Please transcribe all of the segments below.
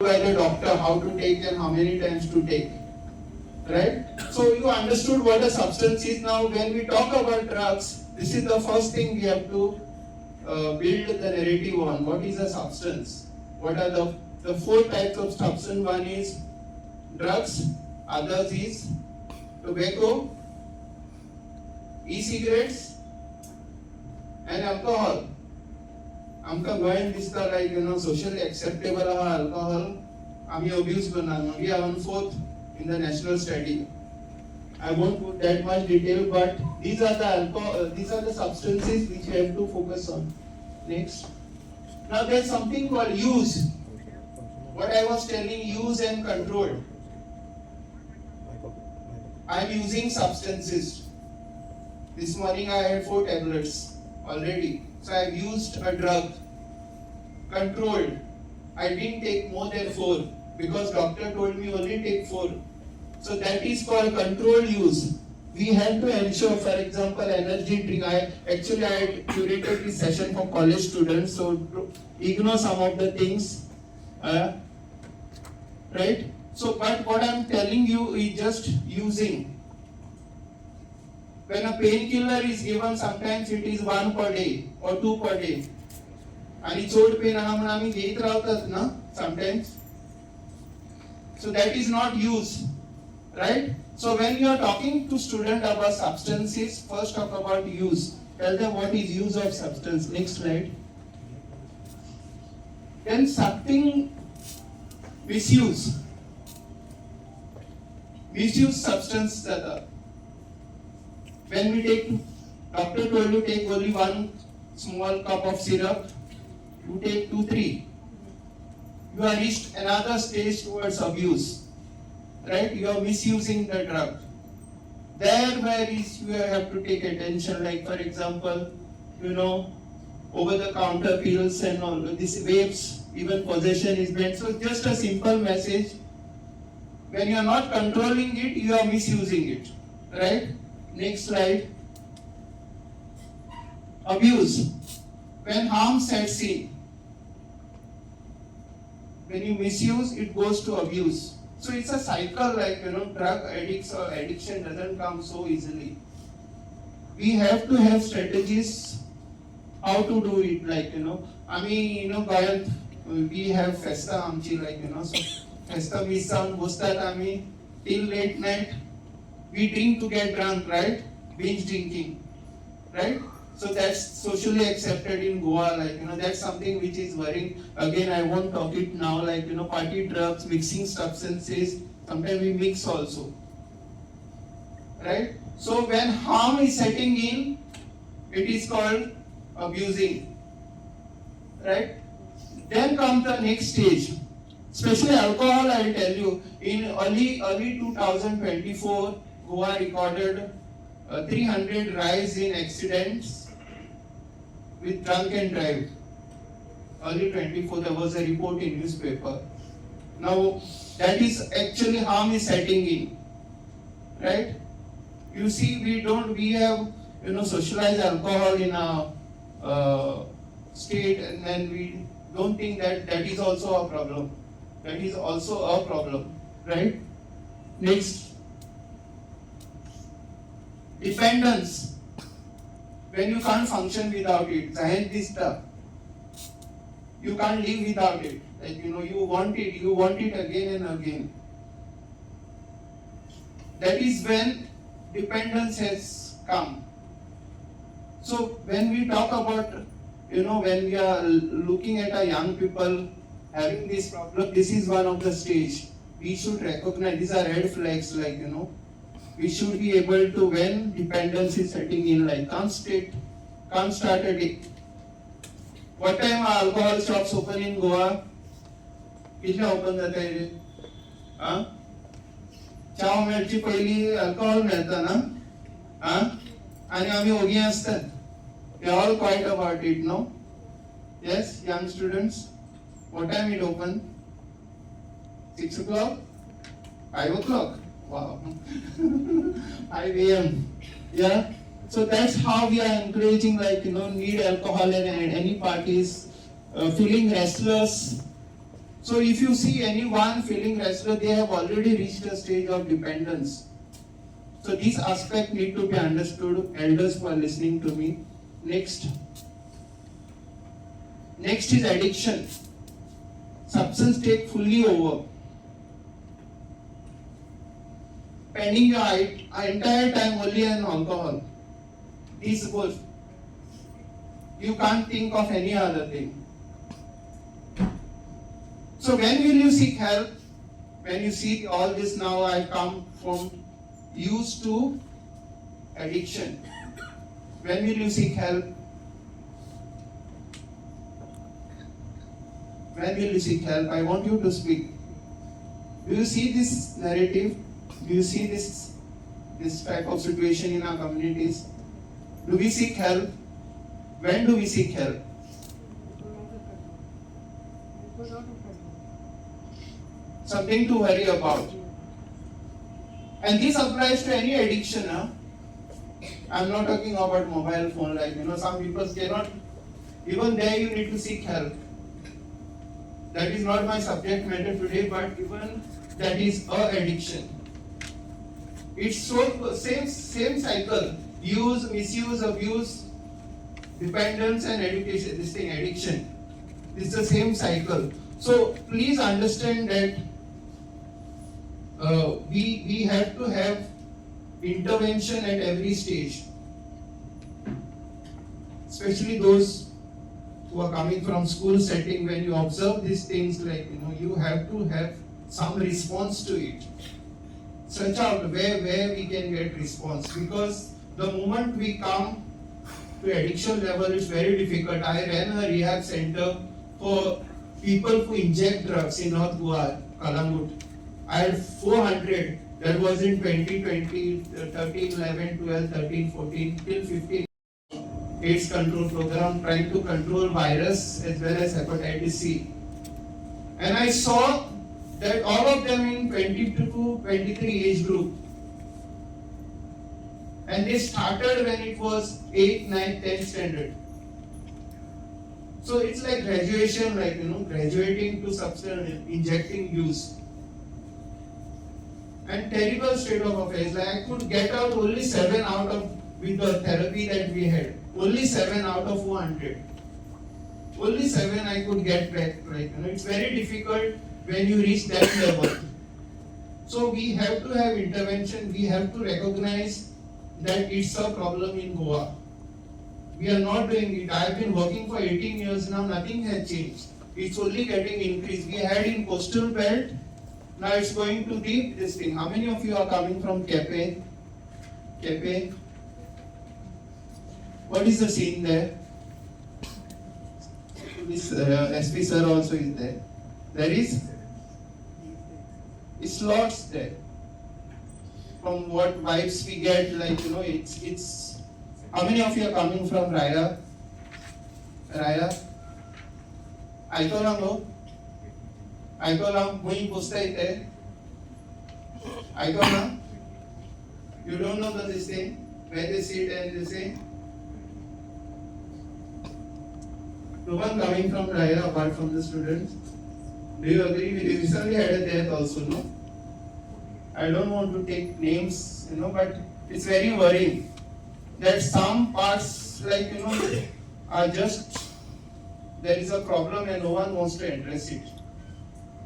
as a doctor how to take and how many times to take. Right? So you understood what a substance is. Now when we talk about drugs, this is the first thing we have to build the narrative on. What is a substance? What are the four types of substance? One is drugs, others is tobacco, e-cigarettes, and alcohol. आमकां गोंयांत दिसता like socially acceptable alcohol आमी abuse करना. We are on fourth in the national study. I won't put that much detail, but these are the substances which we have to focus on. Next. Now there's something called use. What I was telling, use and control. I'm using substances. This morning I had 4 tablets already. So I've used a drug. Controlled. I didn't take more than 4 because doctor told me only take 4. So that is called controlled use. We have to ensure, for example, energy drink. I had curated this session for college students, so ignore some of the things, right? So, but what I'm telling you is just using. When a painkiller is given, sometimes it is 1 per day or 2 per day. And it's old pain, sometimes. So that is not use, right? So when you are talking to student about substances, first talk about use. Tell them what is use of substance. Next slide. Then something misuse. Misuse substance. When we take, doctor told you take only 1 small cup of syrup, you take 2, 3. You are reached another stage towards abuse. Right? You are misusing the drug. There where is you have to take attention, like for example, over the counter pills and all these vapes, even possession is banned. So just a simple message. When you are not controlling it, you are misusing it. Right? Next slide. Abuse. When harm sets in. When you misuse, it goes to abuse. So it's a cycle, like drug addicts or addiction doesn't come so easily. We have to have strategies how to do it, like Goyant, we have festa amchi, so festa misan bostat till late night we drink to get drunk, right? Binge drinking, right? So that's socially accepted in Goa, that's something which is worrying. Again, I won't talk it now, party drugs, mixing substances, sometimes we mix also, right? So when harm is setting in, it is called abusing, right? Then comes the next stage. Especially alcohol, I will tell you, in early 2024, Goa recorded 300 rise in accidents with drunk and drive. Early 24, there was a report in newspaper. Now, that is actually harm is setting in, right? You see, we have, socialized alcohol in our state, and then we don't think that is also a problem. That is also a problem, right? Next. Dependence. When you can't function without it, this stuff. You can't live without it. Like, you want it again and again. That is when dependence has come. So when we talk about, when we are looking at a young people having this problem, this is one of the stage. We should recognize, these are red flags, we should be able to, when dependence is setting in, can't start a day. What time are alcohol shops open in Goa? कितले open जाता है रे? चाव मेळची पहिली alcohol मेळता ना? आणि आम्ही ओगी असतात. We are all quiet about it, no? Yes, young students. What time it open? 6 o'clock? 5 o'clock? Wow. 5 a.m. Yeah. So that's how we are encouraging, need alcohol and any parties, feeling restless. So if you see anyone feeling restless, they have already reached a stage of dependence. So these aspects need to be understood. Elders who are listening to me. Next is addiction. Substance take fully over. Spending your entire time only on alcohol. This goes. You can't think of any other thing. So when will you seek help? When you see all this now, I come from used to addiction. When will you seek help? When will you seek help? I want you to speak. Do you see this narrative? Do you see this type of situation in our communities? Do we seek help? When do we seek help? Something to worry about. And this applies to any addiction. Huh? I'm not talking about mobile phone, like some people cannot, even there you need to seek help. That is not my subject matter today, but even that is a addiction. It's so same cycle. Use, misuse, abuse, dependence and education, this thing, addiction. It's the same cycle. So please understand that we have to have intervention at every stage. Especially those who are coming from school setting, when you observe these things, like you have to have some response to it. Search out where we can get response, because the moment we come to addiction level, it's very difficult. I ran a rehab center for people who inject drugs in North Goa, Kalangut. I had 400. That was in 2020, 13, 11, 12, 13, 14, till 15. AIDS control program trying to control virus as well as hepatitis C. And I saw that all of them in 22 to 23 age group. And they started when it was 8, 9, 10 standard. So it's like graduation, like graduating to substance, injecting use. And terrible state of affairs. Like I could get out only 7 out of, with the therapy that we had, only 7 out of 400. Only 7 I could get back. Like it's very difficult when you reach that level. So we have to have intervention. We have to recognize that it's a problem in Goa. We are not doing it. I have been working for 18 years now. Nothing has changed. It's only getting increased. We had in coastal belt. Now it's going to this thing. How many of you are coming from Kepe? Kepe? What is the scene there? This SP sir also is there. There is? It's lots there. From what vibes we get, like it's. How many of you are coming from Raya? Raya? Aiko lang ho? Aiko lang, mui pusta ite. Aiko lang? You don't know this thing? Where they sit and they say? No one coming from Raya apart from the students? Do you agree? We recently had a death also, no? I don't want to take names, but it's very worrying that some parts, like, are just, there is a problem and no one wants to address it.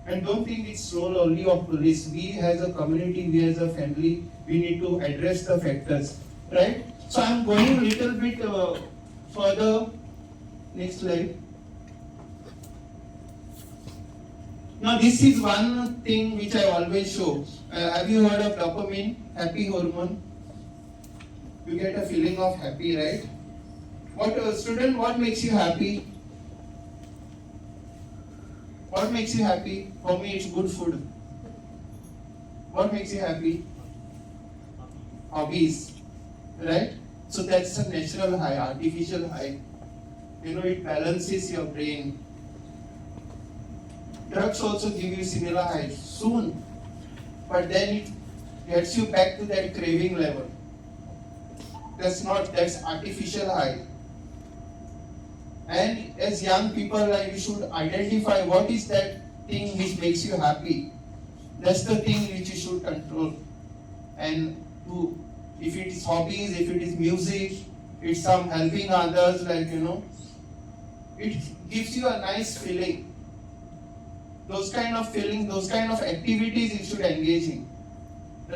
And don't think it's role only of police. We as a community, we as a family, we need to address the factors, right? So I'm going a little bit further. Next slide. Now this is one thing which I always show. Have you heard of dopamine, happy hormone? You get a feeling of happy, right? Student, what makes you happy? What makes you happy? For me, it's good food. What makes you happy? Hobbies, right? So that's a natural high, artificial high. It balances your brain. Drugs also give you similar highs soon, but then it gets you back to that craving level. That's artificial high. And as young people, you should identify what is that thing which makes you happy. That's the thing which you should control. And do, if it is hobbies, if it is music, it's some helping others, it gives you a nice feeling. Those kind of feelings, those kind of activities you should engage in,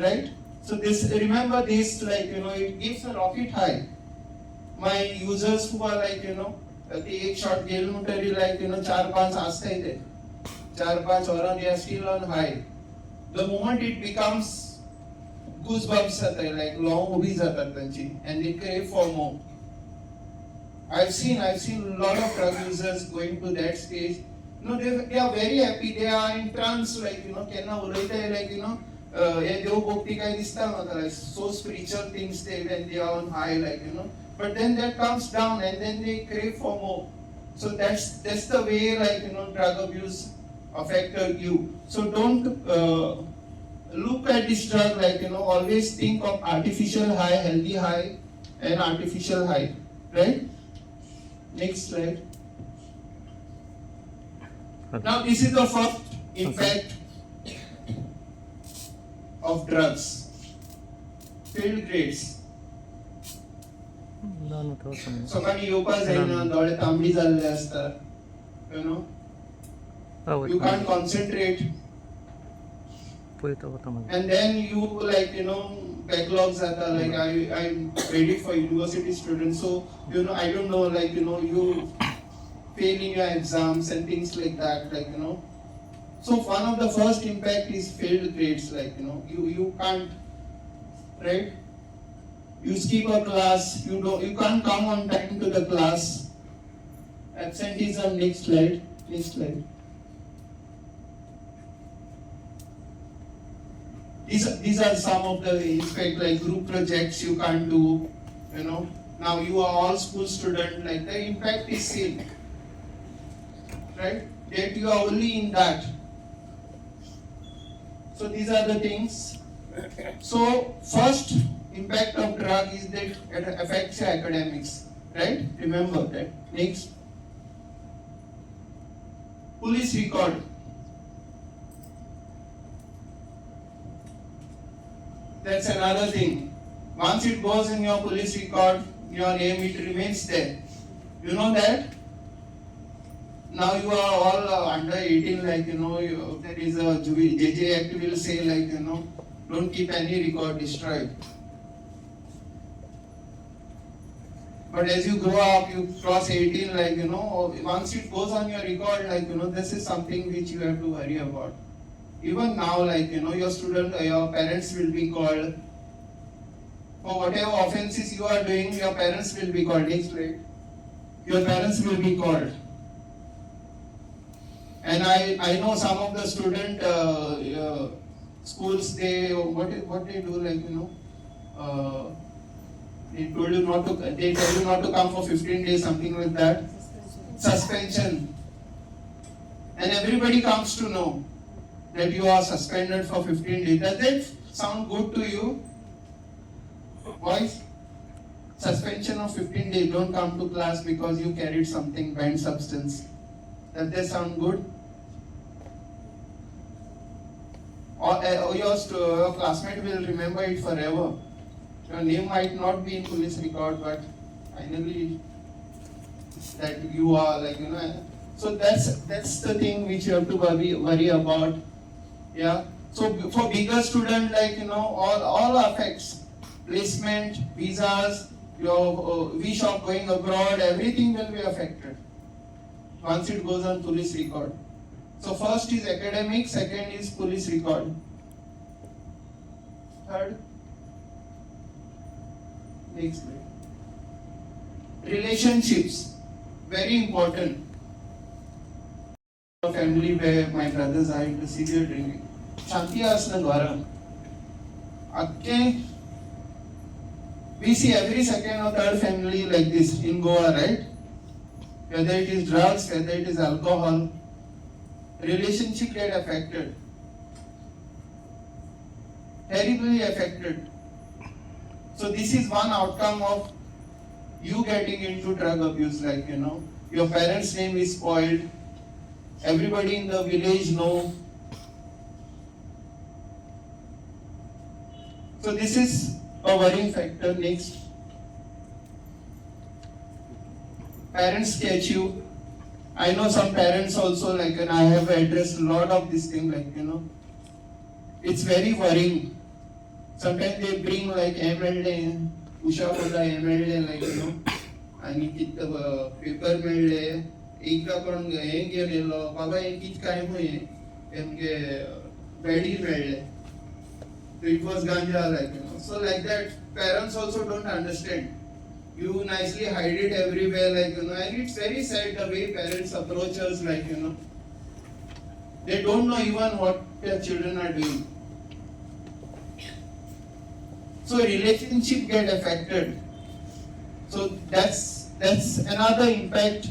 right? So this, remember this, it gives a rocket high. My users who are the एक shot गेल मुटरी 4-5 असते ते 4-5 और they are still on high. The moment it becomes goosebumps जाते long उभी जातात त्यांची and they crave for more. I've seen a lot of drug users going to that stage. They are very happy. They are in trance, केन्ना उलयता हे देव भक्ती काय दिसता म्हाका so spiritual things when they are on high but then that comes down and then they crave for more. So that's the way drug abuse affected you. So don't look at this drug always think of artificial high, healthy high and artificial high, right? Next slide. Now this is the first impact of drugs. Failed grades. सकाळी येवपा जायना दोळे तांबडी जाल्ले आसता you can't concentrate and then you backlogs जाता I'm ready for university students so I don't know you fail in your exams and things like that so one of the first impact is failed grades you can't, right? You skip a class, you can't come on time to the class. Absenteeism, next slide. These are some of the effects group projects you can't do, Now you are all school student, the impact is same. Right? That you are only in that. So these are the things. So first impact of drug is that it affects your academics, right? Remember that. Next. Police record. That's another thing. Once it goes in your police record, your name, it remains there. You know that? Now you are all under 18, there is a JJ Act will say don't keep any record destroyed. But as you grow up, you cross 18, once it goes on your record, this is something which you have to worry about. Even now, your parents will be called. For whatever offenses you are doing, your parents will be called. Next slide. Your parents will be called. And I know some of the student schools, what they do, they tell you not to come for 15 days, something like that. Suspension. And everybody comes to know that you are suspended for 15 days. Does that sound good to you? Boys? Suspension of 15 days, don't come to class because you carried something, banned substance. Does that sound good? Or your classmate will remember it forever. Your name might not be in police record, but finally that you are So that's the thing which you have to worry about. Yeah. So for bigger student, all affects placement, visas, your visa going abroad, everything will be affected once it goes on police record. So first is academic, second is police record. Third, next slide. Relationships, very important. A family where my brothers are into severe drinking. Shanti asna dwara. We see every second or third family like this in Goa, right? Whether it is drugs, whether it is alcohol, relationship get affected. Terribly affected. So this is one outcome of you getting into drug abuse, your parents' name is spoiled, Everybody in the village know. So this is a worrying factor. Next, parents catch you. I know some parents also, like, and I have addressed a lot of this thing, like, it's very worrying. Sometimes they bring like MLA, Usha Bola MLA, like, आणि किती paper मेळ्ळे एकदा पण हे गेलेलो बाबा हे कित काय म्हये MK buddy मेळ्ळे so it was ganja, like, so like that parents also don't understand. You nicely hide it everywhere, like, and it's very sad the way parents approach us, like, they don't know even what their children are doing. So relationship get affected. So that's another impact.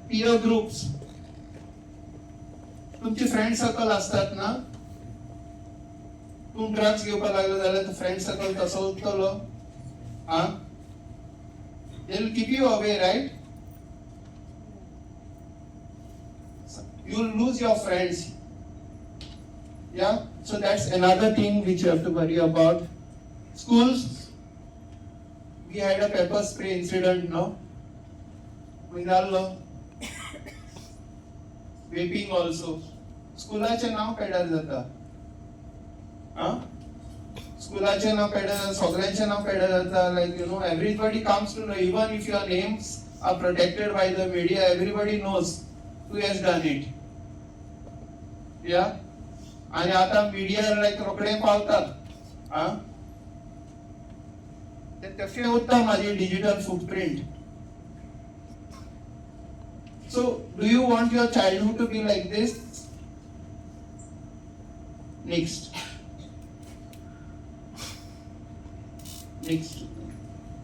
Peer groups. तुमचे friend circle असतात ना, तू drugs घेवपाक लागलो जाल्यार तो friend circle तसो उरतलो. They'll keep you away, right? You'll lose your friends. Yeah, so that's another thing which you have to worry about. Schools, we had a pepper spray incident, no? Mingallo. Vaping also. Schooलाचे नाव पेड्यार जाता. Schooलाचे नाव पेड्यार जाता, सगळ्यांचे नाव पेड्यार जाता. Like, everybody comes to know, even if your names are protected by the media, everybody knows who has done it. Yeah? आणि आता media like Rokade पावतात. ते होता माझी digital footprint. So, do you want your childhood to be like this? Next.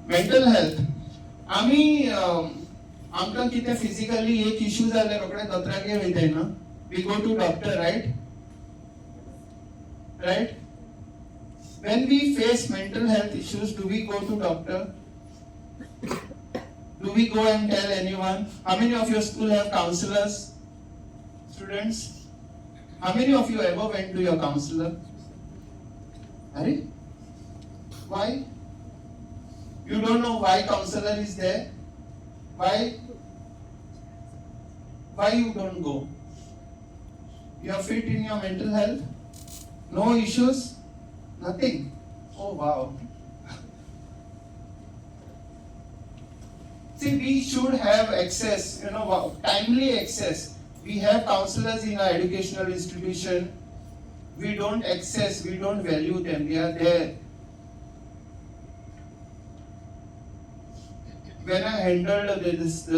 Mental health. आमकां कितें physically एक issue जाले रोकडे दोतोरागेर वयताय ना. We go to doctor, right? Right? When we face mental health issues, do we go to doctor? Do we go and tell anyone? How many of your school have counselors? Students? How many of you ever went to your counselor? Harry? Why? You don't know why counselor is there? Why? Why you don't go? You are fit in your mental health? No issues? Nothing? Oh wow. See, we should have access, timely access. We have counselors in our educational institution. We don't access, we don't value them. They are there. When I handled this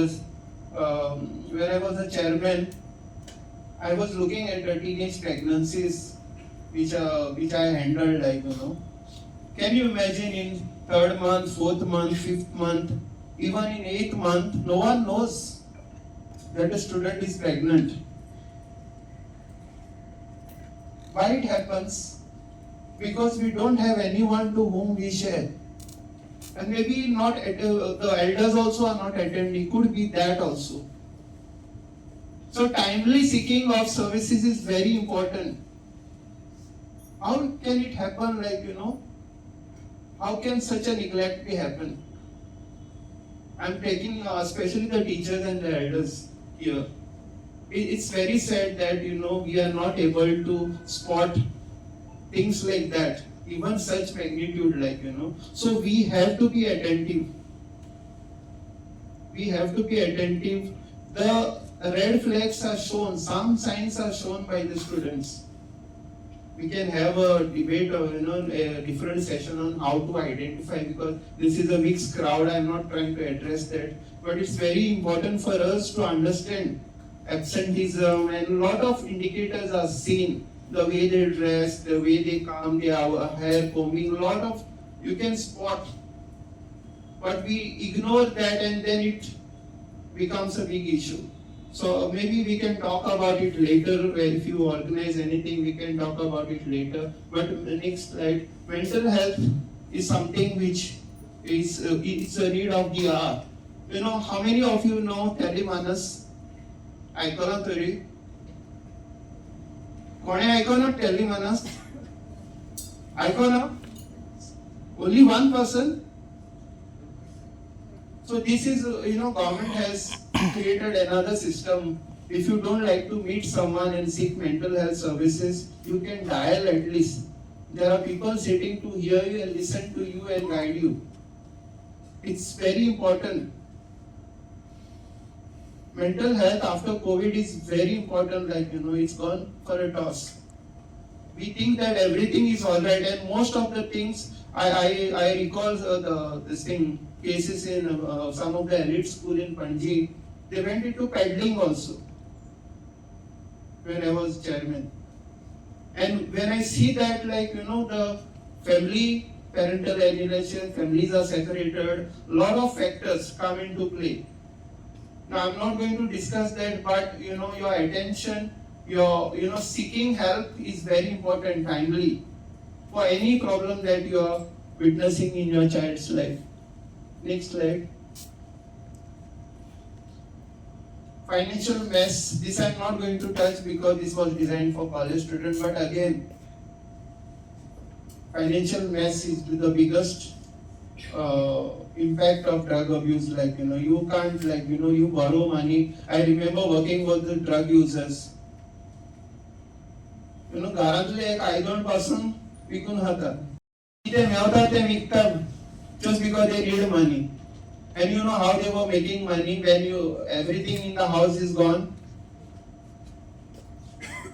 where I was a chairman, I was looking at the teenage pregnancies which I handled, like, Can you imagine in 3rd month, 4th month, 5th month, even in 8th month, no one knows that a student is pregnant. Why it happens? Because we don't have anyone to whom we share. And maybe not the elders also are not attending. Could be that also. So timely seeking of services is very important. How can it happen, like, how can such a neglect be happen? I'm taking especially the teachers and the elders here. It's very sad that, we are not able to spot things like that, even such magnitude, like, So we have to be attentive. We have to be attentive. The red flags are shown, some signs are shown by the students. We can have a debate or a different session on how to identify, because this is a mixed crowd. I'm not trying to address that, but it's very important for us to understand absenteeism, and a lot of indicators are seen. The way they dress, the way they come, their hair combing, a lot of you can spot, but we ignore that and then it becomes a big issue. So maybe we can talk about it later. If you organize anything, we can talk about it later. But the next slide, mental health is something which is it's a need of the hour. How many of you know Telemanas? आयकला तरी कोणे आयकना tele मनस आयकना only one person. So this is, government has created another system. If you don't like to meet someone and seek mental health services, you can dial at least. There are people sitting to hear you and listen to you and guide you. It's very important. Mental health after COVID is very important, it's gone for a toss. We think that everything is alright, and most of the things, I recall this thing, cases in some of the elite school in Panji, they went into peddling also, when I was chairman. And when I see that, the family, parental alienation, families are separated, lot of factors come into play. Now I'm not going to discuss that, but your attention, your seeking help is very important, timely, for any problem that you are witnessing in your child's life. Next slide. Financial mess, this I'm not going to touch because this was designed for college students, but again, financial mess is the biggest impact of drug abuse. You can't, you borrow money. I remember working with the drug users. घरातले एक आयदन पासून विकून खाता ते मेवता ते विकतात just because they need money. And you know how they were making money when everything in the house is gone.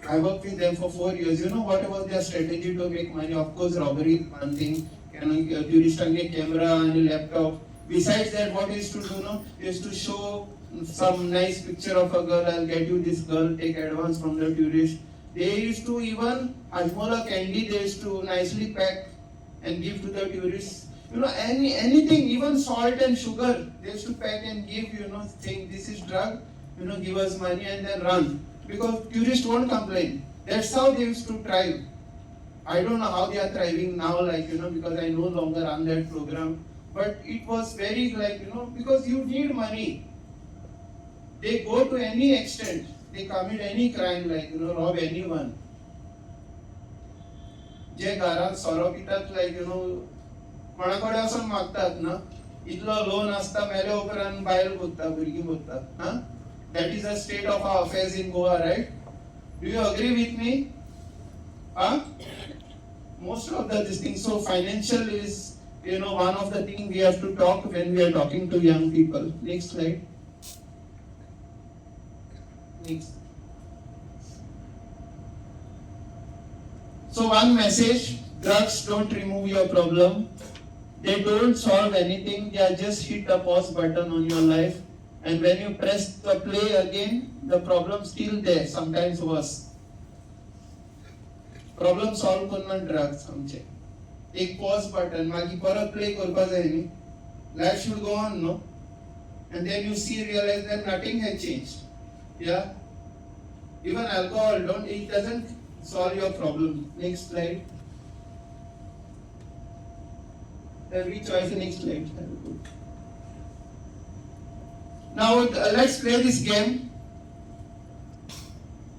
I worked with them for 4 years. You know what was their strategy to make money? Of course, robbery is one thing. Tourist camera and laptop. Besides that, what is to do? Is to show some nice picture of a girl. I'll get you this girl. Take advance from the tourist. They used to even Hajmola candy. They used to nicely pack and give to the tourists. Anything, even salt and sugar. They used to pack and give. Saying this is drug. Give us money and then run. Because tourists won't complain. That's how they used to thrive. I don't know how they are thriving now, because I no longer run that program. But it was very because you need money. They go to any extent. They commit any crime, rob anyone. जे घरात सोरो पितात कोणाकडे वचून मागतात ना इतलो loan असता मेल्या उपरांत बायल भोगता भुरगीं भोगतात That is the state of our affairs in Goa, right? Do you agree with me? Most of these things. So financial is, one of the things we have to talk when we are talking to young people. Next slide. Next. So one message, drugs don't remove your problem. They don't solve anything. They are just hit the pause button on your life. And when you press the play again, the problem still there, sometimes worse. Problem solve करना drugs आमचे. एक pause button, मागी परत play करपा जाय न्ही. Life should go on, no? And then you realize that nothing has changed. Yeah? Even alcohol, it doesn't solve your problem. Next slide. Every choice, next slide. Now let's play this game.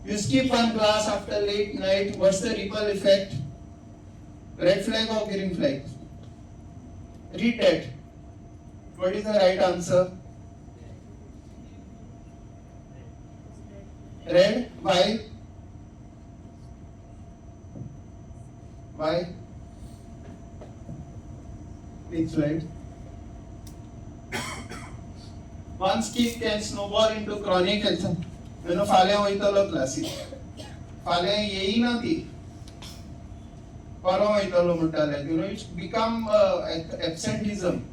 You skip one class after late night. What's the ripple effect? Red flag or green flag? Read that. What is the right answer? Red. Why? Why? Next slide. One skip can snowball into chronic health. फाल्यां वयतलो classic. फाल्यां येयना ती. परवा वयतलो म्हणटाले. It's become absenteeism.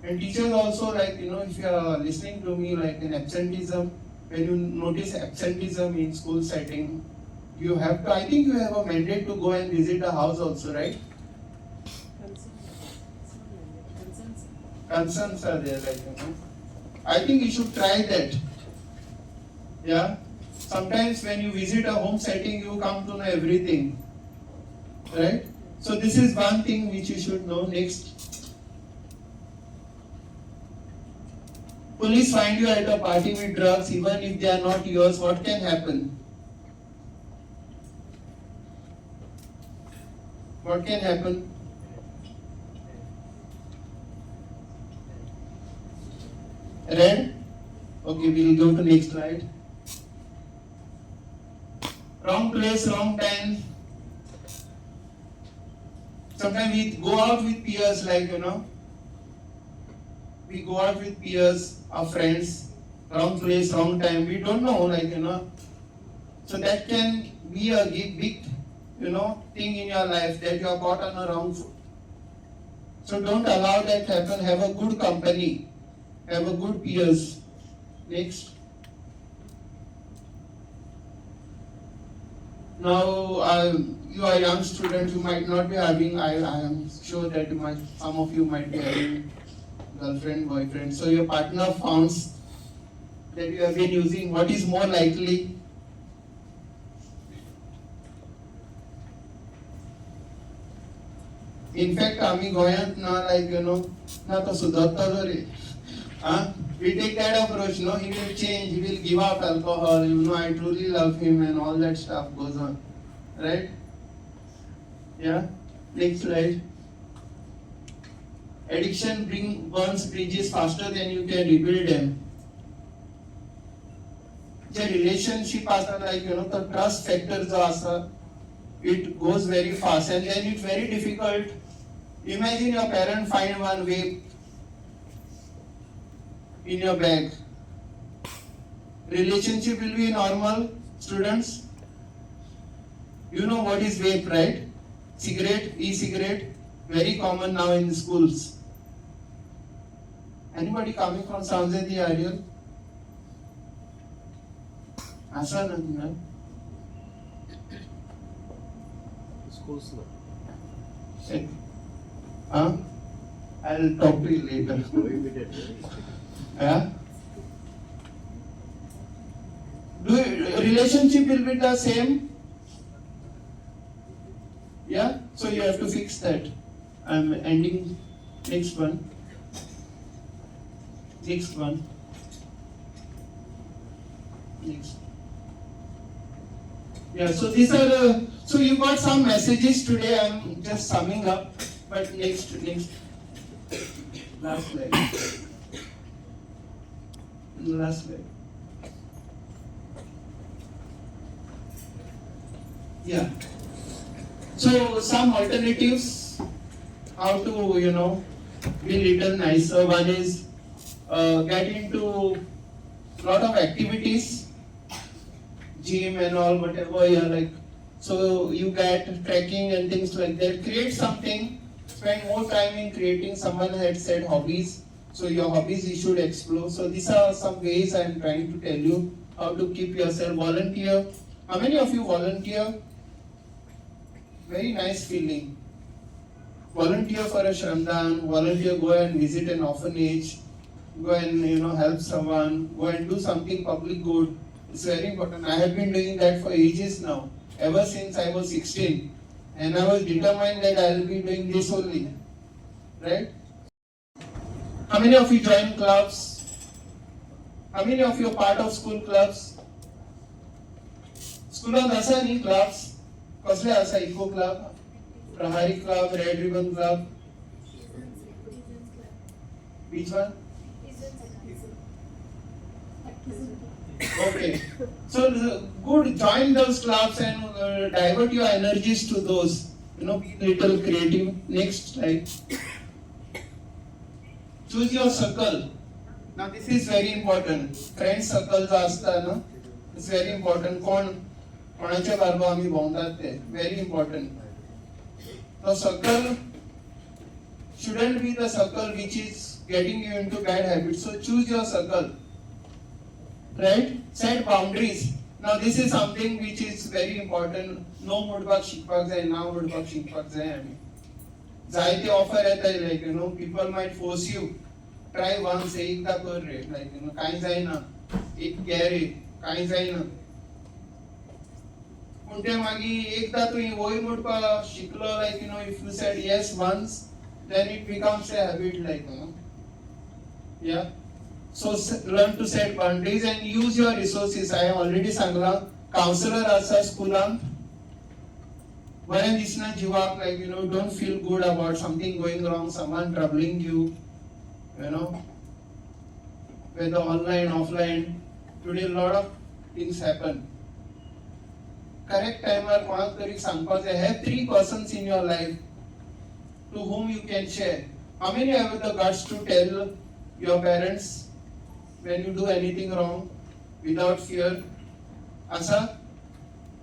And teachers also if you are listening to me in absenteeism, when you notice absenteeism in school setting, you have to, I think you have a mandate to go and visit the house also, right? Concerns are there, I think you should try that. Yeah? Sometimes when you visit a home setting, you come to know everything. Right? So this is one thing which you should know. Next. Police find you at a party with drugs, even if they are not yours, what can happen? What can happen? Red? Okay, we'll go to next slide. Wrong place, wrong time. Sometimes we go out with peers, like, we go out with peers, our friends, wrong place, wrong time. We don't know, like, So that can be a big, thing in your life that you are caught on a wrong foot. So don't allow that happen. Have a good company. Have a good peers. Next. Now, you are a young student, you might not be having, I am sure that some of you might be having girlfriend, boyfriend. So your partner found that you have been using, what is more likely? In fact, आम्ही गोंयांत ना ना तो सुधरतलो रे. We take that approach, he will change, he will give up alcohol, I truly love him and all that stuff goes on. Right? Yeah? Next slide. Addiction burns bridges faster than you can rebuild them. The relationship asa the trust factor jo asa, it goes very fast and then it's very difficult. Imagine your parent find one vape in your bag. Relationship will be normal, students. You know what is vape, right? Cigarette, e-cigarette, very common now in schools. Anybody coming from Sanjay Ariel? Asa na? Schools I'll talk to you later. Yeah? Relationship will be the same? Yeah? So you have to fix that. I'm ending. Next one. Next one. Next. Yeah, so these are so you got some messages today. I'm just summing up. But next. Last slide. Last slide. Yeah. So some alternatives how to be little nicer. One is get into lot of activities, gym and all, whatever you're like. So you get trekking and things like that. Create something. Spend more time in creating. Someone had said hobbies. So your hobbies you should explore. So these are some ways I am trying to tell you how to keep yourself. Volunteer. How many of you volunteer? Very nice feeling. Volunteer for a Shramdan. Volunteer, go and visit an orphanage. Go and help someone. Go and do something public good. It's very important. I have been doing that for ages now. Ever since I was 16. And I was determined that I will be doing this only. Right? How many of you join clubs? How many of you are part of school clubs? Schoolant asa ni clubs? Kasle asa eco club, Prahari club, Red Ribbon club? Which one? Okay. So good, join those clubs and divert your energies to those. Be little creative. Next slide. Choose your circle. Now this is very important. Friend circles asta, it's very important. कोणाच्या बरोबर आम्ही भोंवतात ते very important. The circle shouldn't be the circle which is getting you into bad habits. So choose your circle. Right? Set boundaries. Now this is something which is very important. No mudbag shikpak jai, na mudbag shikpak jai. जायते offer येतात like people might force you. Try once एकदा कर रे like काही जाईना एक घे रे काही जाईना. पण ते मागी एकदा तू वय म्हणपा शिकलो like if you said yes once then it becomes a habit like yeah. So learn to set boundaries and use your resources. I have already Sangla counselor आसा स्कूलान. बरें दिसना जिवाक, like don't feel good about something going wrong, someone troubling you, whether online, offline. Today a lot of things happen. Correct timer कोणाक तरी सांगपाक जाय. Have 3 persons in your life to whom you can share. How many have the guts to tell your parents when you do anything wrong without fear? Asa?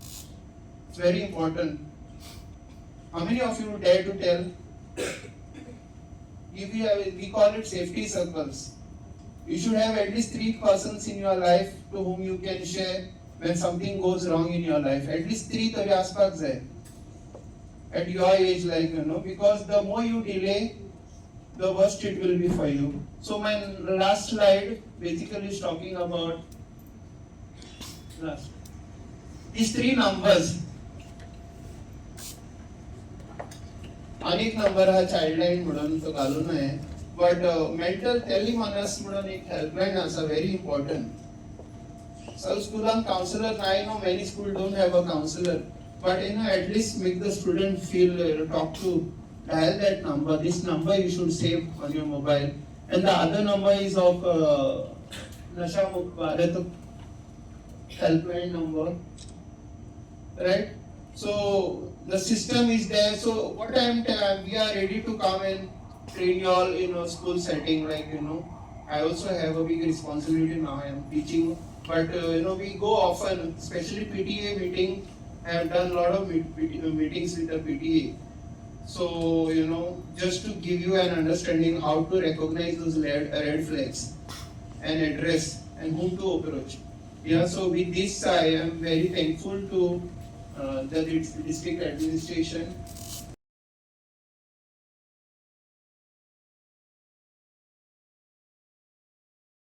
It's very important. How many of you dare to tell? We call it safety circles. You should have at least 3 persons in your life to whom you can share when something goes wrong in your life. At least 3 तरी आसपाक जाय. At your age, because the more you delay, the worse it will be for you. So my last slide basically is talking about these 3 numbers. अनेक number हा Childline म्हणून तो घालून आहे, but mental टेलिमनस म्हणून एक हेल्पलाइन आसा, very important. Some schools counselor, I know many schools don't have a counselor, but at least make the student feel talk to, dial that number. This number you should save on your mobile, and the other number is of Nasha Mukt Bharat helpline number, right? So the system is there. So what we are ready to come and train you all in a school setting. I also have a big responsibility now. I am teaching, but we go often, especially PTA meeting. I have done a lot of meetings with the PTA. So just to give you an understanding how to recognize those red flags and address and whom to approach. Yeah. So with this, I am very thankful to the district administration